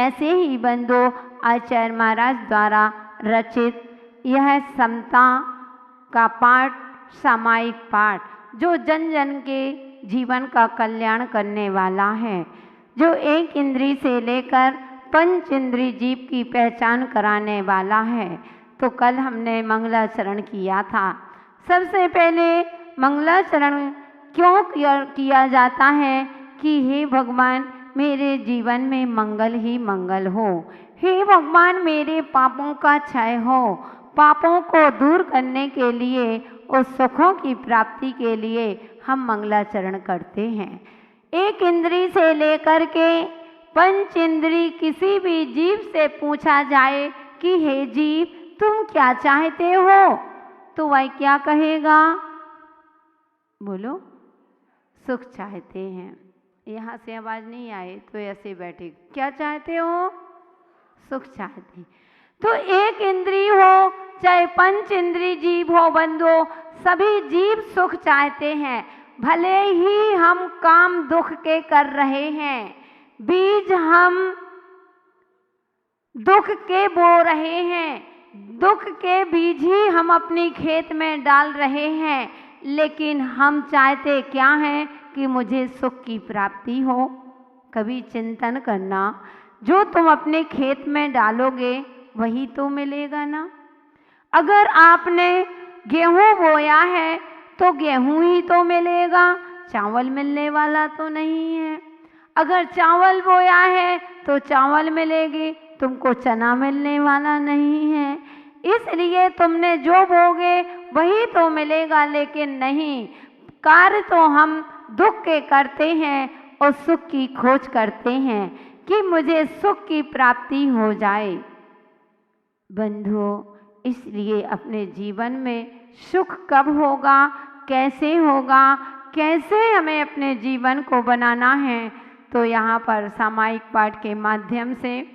ऐसे ही बंधु आचार्य महाराज द्वारा रचित यह समता का पाठ, सामायिक पाठ, जो जन जन के जीवन का कल्याण करने वाला है, जो एक इंद्री से लेकर पंच इंद्री जीव की पहचान कराने वाला है। तो कल हमने मंगलाचरण किया था। सबसे पहले मंगलाचरण क्यों किया जाता है कि हे भगवान मेरे जीवन में मंगल ही मंगल हो, हे भगवान मेरे पापों का क्षय हो। पापों को दूर करने के लिए और सुखों की प्राप्ति के लिए हम मंगलाचरण करते हैं। एक इंद्री से लेकर के पंच इंद्री किसी भी जीव से पूछा जाए कि हे जीव तुम क्या चाहते हो, तो वह क्या कहेगा? बोलो, सुख चाहते हैं। यहाँ से आवाज़ नहीं आए तो ऐसे बैठे, क्या चाहते हो? सुख चाहते। तो एक इंद्री हो चाहे पंच इंद्री जीव हो बंधु, सभी जीव सुख चाहते हैं। भले ही हम काम दुख के कर रहे हैं, बीज हम दुख के बो रहे हैं, दुख के बीज ही हम अपनी खेत में डाल रहे हैं, लेकिन हम चाहते क्या हैं कि मुझे सुख की प्राप्ति हो। कभी चिंतन करना, जो तुम अपने खेत में डालोगे वही तो मिलेगा ना। अगर आपने गेहूं बोया है तो गेहूं ही तो मिलेगा, चावल मिलने वाला तो नहीं है। अगर चावल बोया है तो चावल मिलेगी, तुमको चना मिलने वाला नहीं है। इसलिए तुमने जो बोगे वही तो मिलेगा, लेकिन नहीं, कार्य तो हम दुख के करते हैं और सुख की खोज करते हैं कि मुझे सुख की प्राप्ति हो जाए। बंधुओं, इसलिए अपने जीवन में सुख कब होगा, कैसे होगा, कैसे हमें अपने जीवन को बनाना है, तो यहाँ पर सामायिक पाठ के माध्यम से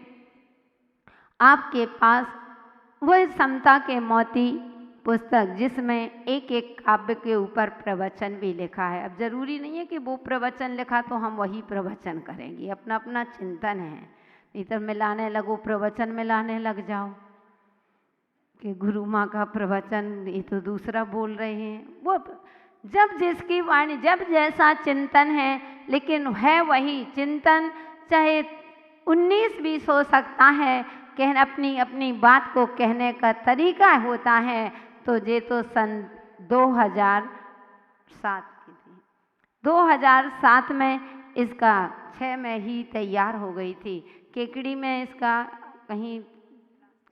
आपके पास वह समता के मोती पुस्तक, जिसमें एक एक काव्य के ऊपर प्रवचन भी लिखा है। अब जरूरी नहीं है कि वो प्रवचन लिखा तो हम वही प्रवचन करेंगे, अपना अपना चिंतन है। नहीं तो मिलाने लगो, प्रवचन मिलाने लग जाओ कि गुरु माँ का प्रवचन ये तो दूसरा बोल रहे हैं। वो जब जिसकी वाणी, जब जैसा चिंतन है, लेकिन है वही चिंतन, चाहे 19-20 हो सकता है, कहना अपनी अपनी बात को कहने का तरीका होता है। तो ये तो सन 2007 की थी, 2007 में इसका 6 में ही तैयार हो गई थी। केकड़ी में इसका कहीं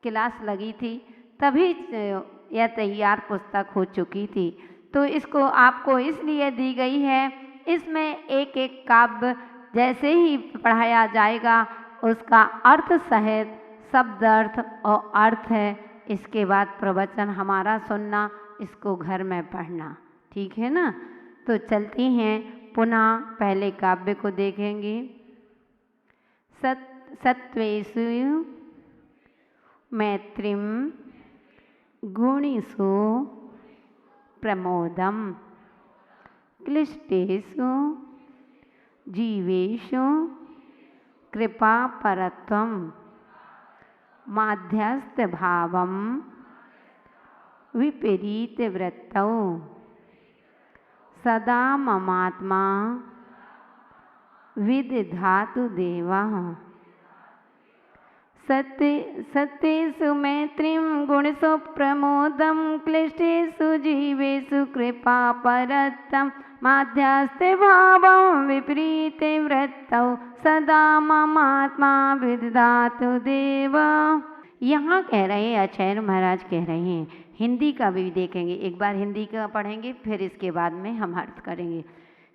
क्लास लगी थी, तभी यह तैयार पुस्तक हो चुकी थी। तो इसको आपको इसलिए दी गई है, इसमें एक एक काव्य जैसे ही पढ़ाया जाएगा उसका अर्थ सहित शब्द अर्थ और अर्थ है, इसके बाद प्रवचन हमारा सुनना, इसको घर में पढ़ना, ठीक है ना। तो चलती हैं, पुनः पहले काव्य को देखेंगे। सत्वेषु मैत्रीम गुणेषु प्रमोदम क्लिष्टेषु जीवेषु कृपा परत्वम माध्यस्थ भावम विपरीत वृत्तौ सदा ममात्मा विदधातु देवः। सत्येषु मैत्रीं गुणेषु प्रमोदं क्लिष्टेषु जीवेषु कृपा परत्वं माध्यस्थे भावं विपरीते वृत्तौ सदा ममात्मा विदधातु देव। यहाँ कह रहे हैं आचार्य महाराज कह रहे हैं, हिंदी का भी देखेंगे, एक बार हिंदी का पढ़ेंगे, फिर इसके बाद में हम अर्थ करेंगे।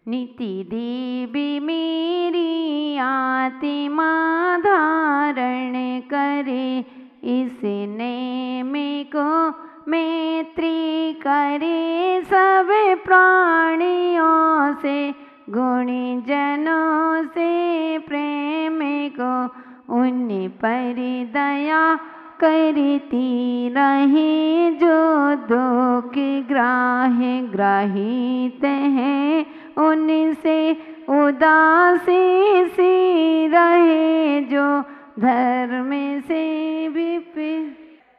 नीति देवी मेरी आत्मा धारण करे, इसने में को मैत्री करे सब प्राणियों से, गुणी जनों से प्रेम को उन्हें पर दया करती रहे, जो दुख ग्राहित हैं उनसे उदासी सी रहे, जो धर्म से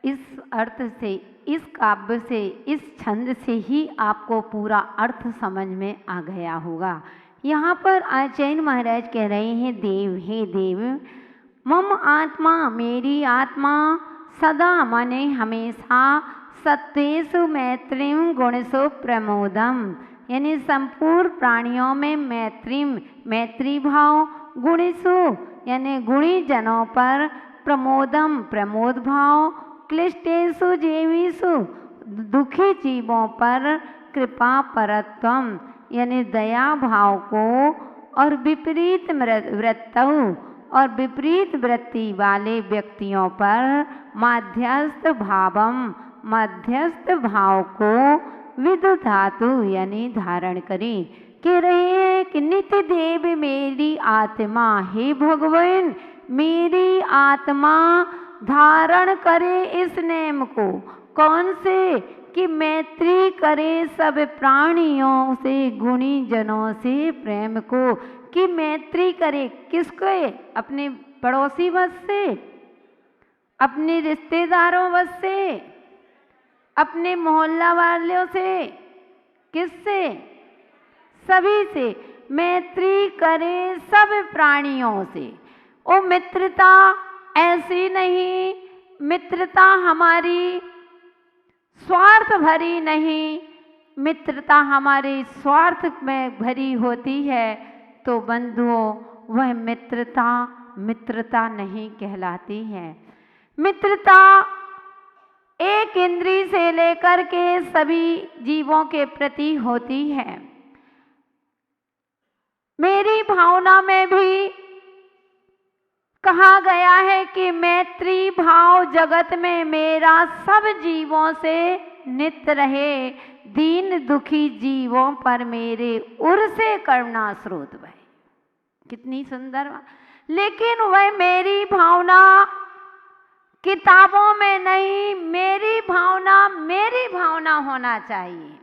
इस अर्थ से, इस काव्य से, इस छंद से ही आपको पूरा अर्थ समझ में आ गया होगा। यहाँ पर आचार्य महाराज कह रहे हैं, देव हे देव, मम आत्मा, मेरी आत्मा, सदा मने हमेशा, सत्वेषु मैत्रीम गुणसु प्रमोदम, यानी संपूर्ण प्राणियों में मैत्री भाव, गुणसु यानी गुणी जनों पर, प्रमोदम प्रमोद भाव, क्लिष्टेषु जीवेषु दुखी जीवों पर, कृपा परत्वम यानी दया भाव को, और विपरीत वृत्तौ और विपरीत वृत्ति वाले व्यक्तियों पर, माध्यस्थ भावम मध्यस्थ भाव को, विदधातु यानी धारण करें। कह रहे हैं कि नित्य देव मेरी आत्मा, हे भगवान मेरी आत्मा धारण करे इस नेम को, कौन से, कि मैत्री करे सब प्राणियों से, गुणी जनों से प्रेम को, कि मैत्री करे किसको, अपने पड़ोसी वश से, अपने रिश्तेदारों वश से, अपने मोहल्ला वालों से, किससे, सभी से मैत्री करे सब प्राणियों से। ओ मित्रता ऐसी नहीं, मित्रता हमारी स्वार्थ भरी नहीं, मित्रता हमारे स्वार्थ में भरी होती है तो बंधुओं वह मित्रता नहीं कहलाती है। मित्रता एक इंद्री से लेकर के सभी जीवों के प्रति होती है। मेरी भावना में भी कहा गया है कि मैत्री भाव जगत में मेरा सब जीवों से नित रहे, दीन दुखी जीवों पर मेरे उर से करुणा स्रोत बहे। कितनी सुंदर बात। लेकिन वह मेरी भावना किताबों में नहीं, मेरी भावना होना चाहिए।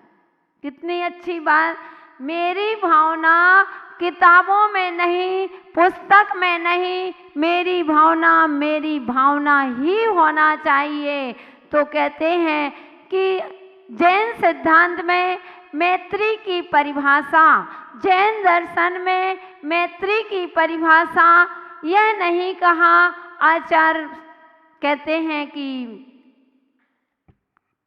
कितनी अच्छी बात। मेरी भावना किताबों में नहीं, पुस्तक में नहीं, मेरी भावना ही होना चाहिए। तो कहते हैं कि जैन सिद्धांत में मैत्री की परिभाषा, जैन दर्शन में मैत्री की परिभाषा यह नहीं कहा। आचार्य कहते हैं कि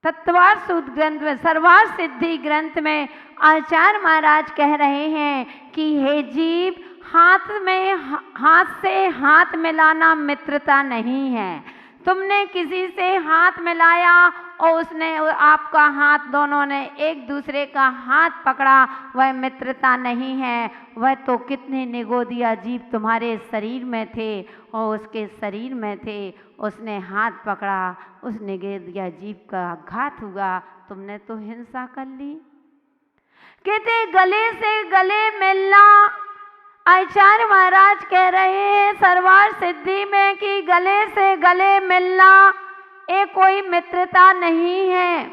तत्वार सूत्र ग्रंथ में, सर्वार सिद्धि ग्रंथ में आचार्य महाराज कह रहे हैं कि हे जीव, हाथ से हाथ मिलाना मित्रता नहीं है। तुमने किसी से हाथ मिलाया और उसने आपका हाथ, दोनों ने एक दूसरे का हाथ पकड़ा, वह मित्रता नहीं है। वह तो कितने निगोदिया जीव तुम्हारे शरीर में थे और उसके शरीर में थे, उसने हाथ पकड़ा, उस निगोदिया जीव का घात हुआ, तुमने तो हिंसा कर ली। कहते गले से गले मिलना, आचार्य महाराज कह रहे हैं सर्वार सिद्धि में कि गले से गले मिलना ये कोई मित्रता नहीं है।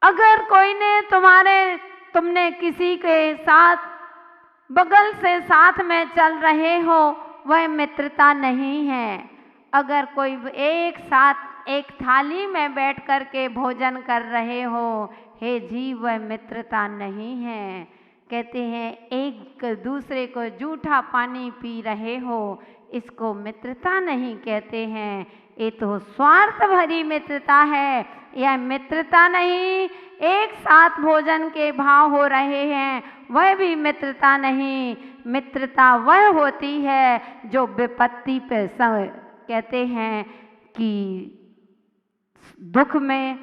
अगर कोई ने तुमने किसी के साथ बगल से साथ में चल रहे हो, वह मित्रता नहीं है। अगर कोई एक साथ एक थाली में बैठ कर के भोजन कर रहे हो, हे जीव, वह मित्रता नहीं है। कहते हैं एक दूसरे को जूठा पानी पी रहे हो, इसको मित्रता नहीं कहते हैं, ये तो स्वार्थ भरी मित्रता है। यह मित्रता नहीं। एक साथ भोजन के भाव हो रहे हैं, वह भी मित्रता नहीं। मित्रता वह होती है जो विपत्ति पे कहते हैं कि दुख में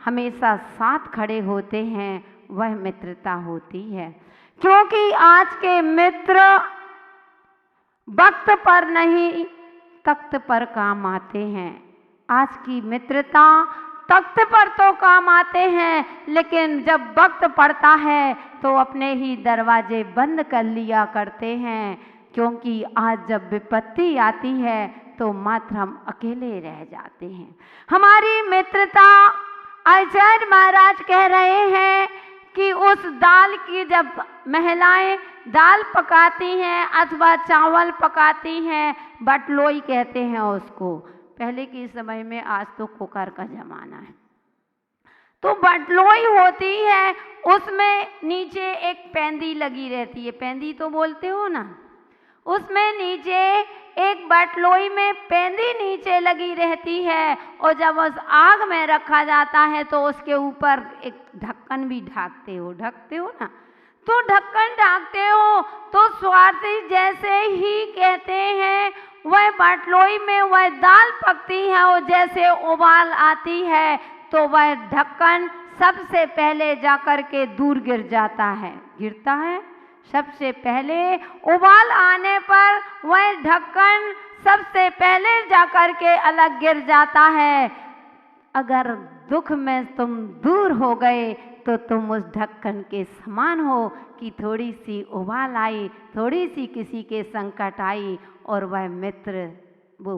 हमेशा साथ खड़े होते हैं, वह मित्रता होती है। क्योंकि आज के मित्र वक्त पर नहीं, तख्त पर काम आते हैं। आज की मित्रता तख्त पर तो काम आते हैं, लेकिन जब वक्त पड़ता है तो अपने ही दरवाजे बंद कर लिया करते हैं। क्योंकि आज जब विपत्ति आती है तो मात्र हम अकेले रह जाते हैं। हमारी मित्रता, आचार्य महाराज कह रहे हैं कि उस दाल की जब महिलाएं दाल पकाती हैं अथवा चावल पकाती हैं, बटलोई कहते हैं उसको, पहले के समय में, आज तो कुकर का ज़माना है, तो बटलोई होती है, उसमें नीचे एक पेंदी लगी रहती है, पेंदी तो बोलते हो ना, उसमें नीचे एक बटलोई में पेंदी नीचे लगी रहती है, और जब उस आग में रखा जाता है तो उसके ऊपर एक ढक्कन भी ढकते हो ना, तो ढक्कन ढकते हो तो स्वार्थी जैसे ही कहते हैं वह बटलोई में वह दाल पकती है और जैसे उबाल आती है तो वह ढक्कन सबसे पहले जाकर के दूर गिर जाता है, गिरता है सबसे पहले, उबाल आने पर वह ढक्कन सबसे पहले जाकर के अलग गिर जाता है। अगर दुख में तुम दूर हो गए तो तुम उस ढक्कन के समान हो कि थोड़ी सी उबाल आई, थोड़ी सी किसी के संकट आई और वह मित्र, वो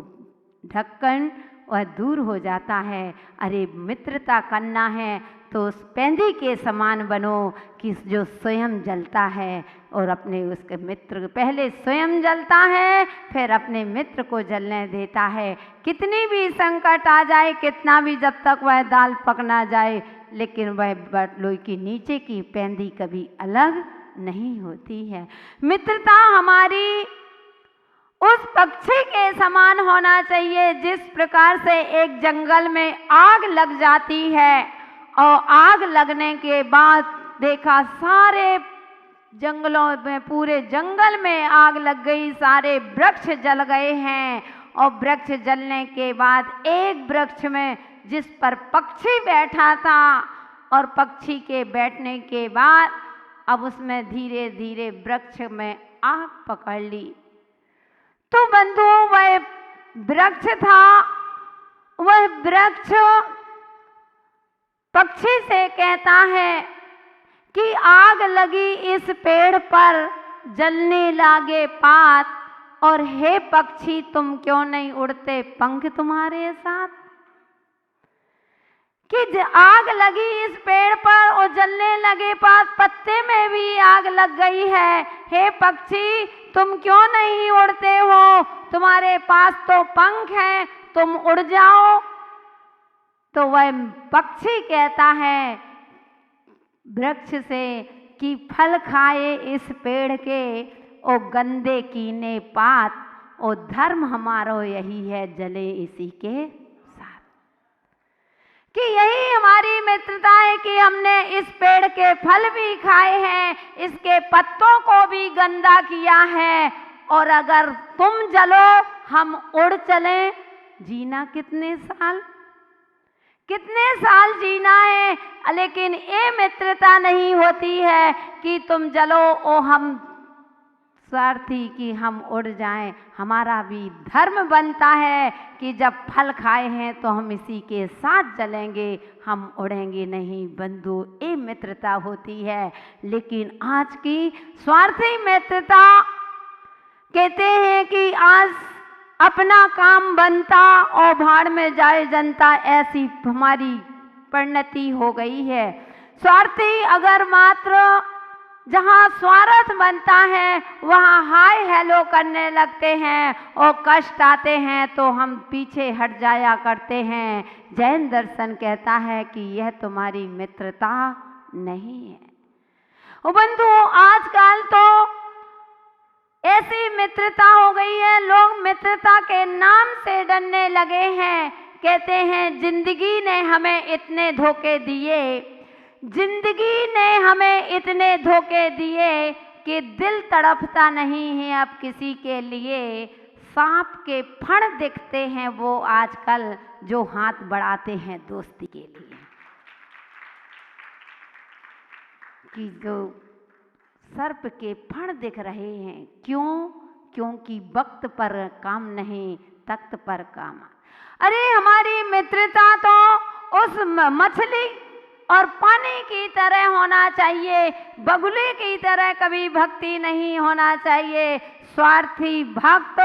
ढक्कन वह दूर हो जाता है। अरे मित्रता करना है तो उस पेंदी के समान बनो कि जो स्वयं जलता है और अपने उसके मित्र, पहले स्वयं जलता है फिर अपने मित्र को जलने देता है। कितनी भी संकट आ जाए, कितना भी, जब तक वह दाल पक ना जाए, लेकिन वह बटलोई की नीचे की पेंदी कभी अलग नहीं होती है। मित्रता हमारी उस पक्षी के समान होना चाहिए जिस प्रकार से एक जंगल में आग लग जाती है और आग लगने के बाद देखा सारे जंगलों में, पूरे जंगल में आग लग गई, सारे वृक्ष जल गए हैं, और वृक्ष जलने के बाद एक वृक्ष में जिस पर पक्षी बैठा था, और पक्षी के बैठने के बाद अब उसमें धीरे धीरे वृक्ष में आग पकड़ ली। तो बंधुओं, वह वृक्ष था, वह वृक्ष पक्षी से कहता है कि आग लगी इस पेड़ पर, जलने लागे पात, और हे पक्षी तुम क्यों नहीं उड़ते पंख तुम्हारे साथ। कि आग लगी इस पेड़ पर और जलने लगे पात, पत्ते में भी आग लग गई है, हे पक्षी तुम क्यों नहीं उड़ते हो, तुम्हारे पास तो पंख हैं, तुम उड़ जाओ। तो वह पक्षी कहता है वृक्ष से कि फल खाए इस पेड़ के, ओ गंदे कीने पात, ओ धर्म हमारो यही है जले इसी के साथ। कि यही हमारी मित्रता है कि हमने इस पेड़ के फल भी खाए हैं, इसके पत्तों को भी गंदा किया है, और अगर तुम जलो हम उड़ चलें। जीना कितने साल, कितने साल जीना है, लेकिन ये मित्रता नहीं होती है कि तुम जलो और हम स्वार्थी कि हम उड़ जाएं। हमारा भी धर्म बनता है कि जब फल खाए हैं तो हम इसी के साथ जलेंगे, हम उड़ेंगे नहीं। बंधु, ये मित्रता होती है। लेकिन आज की स्वार्थी मित्रता कहते हैं कि आज अपना काम बनता और भाड़ में जाए जनता, ऐसी हमारी परिणति हो गई है। स्वार्थी अगर मात्र जहाँ स्वार्थ बनता है वहाँ हाय हेलो करने लगते हैं, और कष्ट आते हैं तो हम पीछे हट जाया करते हैं। जैन दर्शन कहता है कि यह तुम्हारी मित्रता नहीं है। बंधु, आजकल तो ऐसी मित्रता हो गई है, लोग मित्रता के नाम से डरने लगे हैं। कहते हैं जिंदगी ने हमें इतने धोखे दिए, जिंदगी ने हमें इतने धोखे दिए कि दिल तड़पता नहीं है अब किसी के लिए। सांप के फण दिखते हैं वो आजकल जो हाथ बढ़ाते हैं दोस्ती के लिए। कि जो सर्प के फण दिख रहे हैं, क्यों? क्योंकि वक्त पर काम नहीं, तख्त पर काम। अरे हमारी मित्रता तो उस मछली और पानी की तरह होना चाहिए, बगुले की तरह कभी भक्ति नहीं होना चाहिए। स्वार्थी भक्त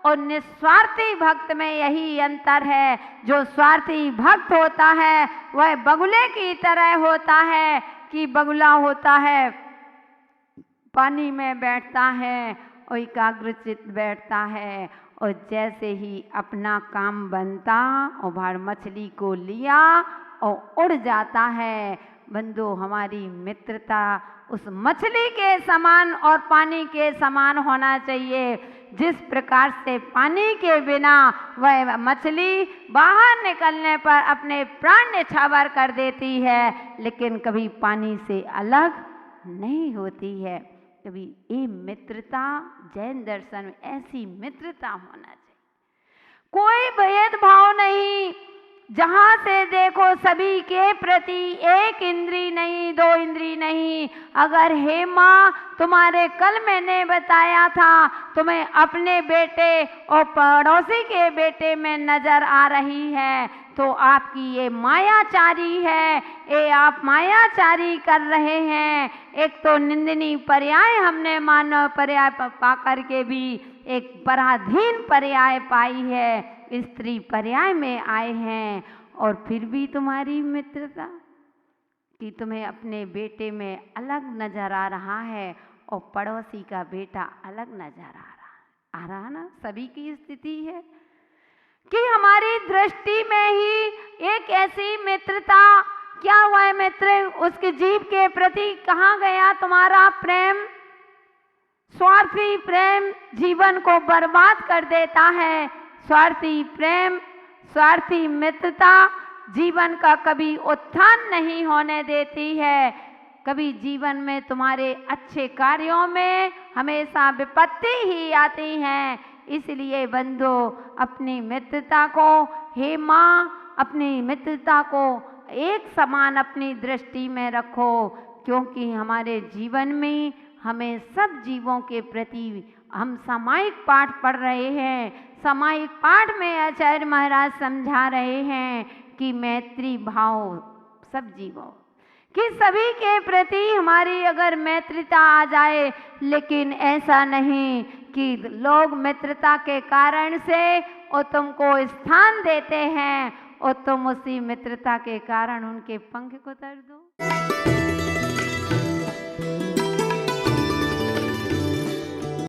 और निस्वार्थी भक्त में यही अंतर है। जो स्वार्थी भक्त होता है वह बगुले की तरह होता है, कि बगुला होता है, पानी में बैठता है और एकाग्रचित बैठता है, और जैसे ही अपना काम बनता और बाहर मछली को लिया और उड़ जाता है। बंधु, हमारी मित्रता उस मछली के समान और पानी के समान होना चाहिए। जिस प्रकार से पानी के बिना वह मछली बाहर निकलने पर अपने प्राण न्यौछावर कर देती है, लेकिन कभी पानी से अलग नहीं होती है। कभी ये मित्रता जैन दर्शन में ऐसी मित्रता होना चाहिए। कोई भेदभाव नहीं, जहाँ से देखो सभी के प्रति, एक इंद्री नहीं, दो इंद्री नहीं। अगर हे माँ, तुम्हारे कल मैंने बताया था तुम्हें अपने बेटे और पड़ोसी के बेटे में नजर आ रही है, तो आपकी ये मायाचारी है, ये आप मायाचारी कर रहे हैं। एक तो निंदनीय पर्याय हमने मानव पर्याय पा करके भी एक पराधीन पर्याय पाई है, स्त्री पर्याय में आए हैं, और फिर भी तुम्हारी मित्रता कि तुम्हें अपने बेटे में अलग नजर आ रहा है और पड़ोसी का बेटा अलग नजर आ रहा ना। सभी की स्थिति है कि हमारी दृष्टि में ही एक ऐसी मित्रता, क्या वह मित्र उसके जीव के प्रति कहाँ गया तुम्हारा प्रेम? स्वार्थी प्रेम जीवन को बर्बाद कर देता है। स्वार्थी प्रेम, स्वार्थी मित्रता जीवन का कभी उत्थान नहीं होने देती है। कभी जीवन में तुम्हारे अच्छे कार्यों में हमेशा विपत्ति ही आती है। इसलिए बंधु, अपनी मित्रता को, हे माँ, अपनी मित्रता को एक समान अपनी दृष्टि में रखो, क्योंकि हमारे जीवन में हमें सब जीवों के प्रति हम सामायिक पाठ पढ़ रहे हैं। सामायिक पाठ में आचार्य महाराज समझा रहे हैं कि मैत्री भाव सब जीवों कि सभी के प्रति हमारी अगर मैत्रिता आ जाए, लेकिन ऐसा नहीं कि लोग मित्रता के कारण से और तुमको स्थान देते हैं और तुम उसी मित्रता के कारण उनके पंख को तोड़ दो।